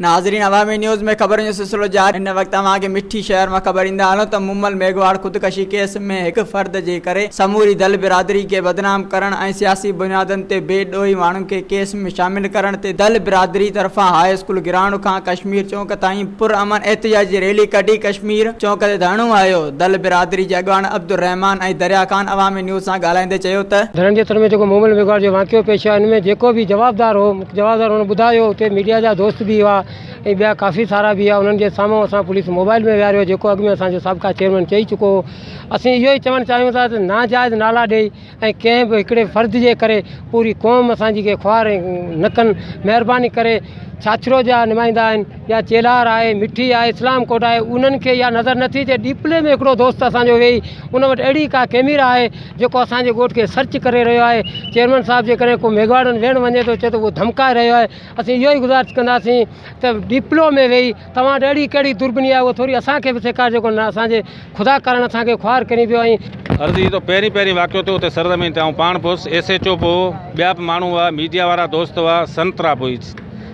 नाज़रीन, अवामी न्यूज़ में खबरों जो सिलसिलो जारी। इन वक्त के मिठी शहर में खबर इंदा हलो तो मोमल मेगहवाड़ खुदकशी केस में एक फर्द जे करे समूरी दल बिरादरी के बदनाम करण और सियासी बुनियादन ते बेडोई मानू के केस में शामिल करण ते दल बिरादरी तरफा हाई स्कूल गिराणु का कश्मीर चौक ताईं पुरअमन एहतजाजी रैली कढी कश्मीर चौक ते धरणो आयो। दल बिरादरी जे अगवान अब्दुल रहमान और दरिया खान अवामी न्यूज़ से ॻाल्हाईंदे चयो त धरण जे में जो मोमल मेगहवाड़ जो वाक़ियो पेश आहे, इनमें जो भी जवाबदार उन्होंने ॿुधायो। उते मीडिया जा दोस्त भी हुआ ऐं ॿिया काफ़ी सारा भी उन्हनि जे साम्हूं असां पुलिस मोबाइल में विहारियो, जेको अॻु में असांजो साबिक़ा चेयरमैन चई चुको हो। असीं इहो ई चवणु चाहियूं था त नाजाइज़ नाला ॾेई ऐं कंहिं बि हिकिड़े फ़र्द जे करे पूरी क़ौम असांजी खे ख्वार न कनि। महिरबानी करे छाछरो जा नुमाइंदा आहिनि या चेलार आहे, मिठी आहे, इस्लाम कोट आहे, उन्हनि खे इहा नज़र नथी अचे। डीपले में हिकिड़ो दोस्त असांजो वेही उन वटि अहिड़ी का कैमरा आहे जेको असांजे ॻोठ खे सर्च करे रहियो आहे। चेयरमैन साहिब जे करे को मेगहवाड़नि वेहणु वञे थो, चए थो उहो धमकाए रहियो आहे। असीं इहो ई गुज़ारिश कंदासीं त डीपलो में वेही तव्हां वटि अहिड़ी कहिड़ी दुर्बिनी आहे उहो थोरी असांखे बि सेखारिजो। कोन असांजे ख़ुदा करणु असांखे ख्वार करी पियो। ऐं अर्ज़ी तो पहिरीं वाक़ियो थियो उते सरज़मीन ते ऐं पाण पोइ SHO पोइ ॿिया बि माण्हू हुआ, मीडिया वारा दोस्त हुआ, संतरा पोइ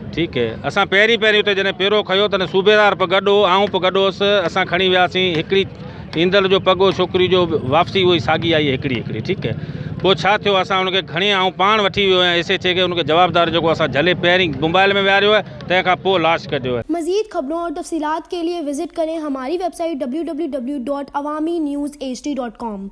ठीकु है। असां पहिरीं उते जॾहिं पहिरों खयो त सूबेदार पे गॾु हो, आऊं पे गॾु हुअसि। असां खणी वियासीं हिकिड़ी ईंदड़ जो पगो छोकिरी जो वापसी उहा साॻी आई हिकिड़ी ठीकु है। पोइ छा थियो, असां उनखे खणी आऊं पाण वठी वियो आहियां SHO खे, उनखे जवाबदार जेको असां झले पहिरीं मोबाइल में विहारियो है, तंहिंखां पोइ लाश कढियो है। मज़ीद खबरों और तफसीलात के लिए विजिट करें हमारी वेबसाइट www.awamiNewsHD.com।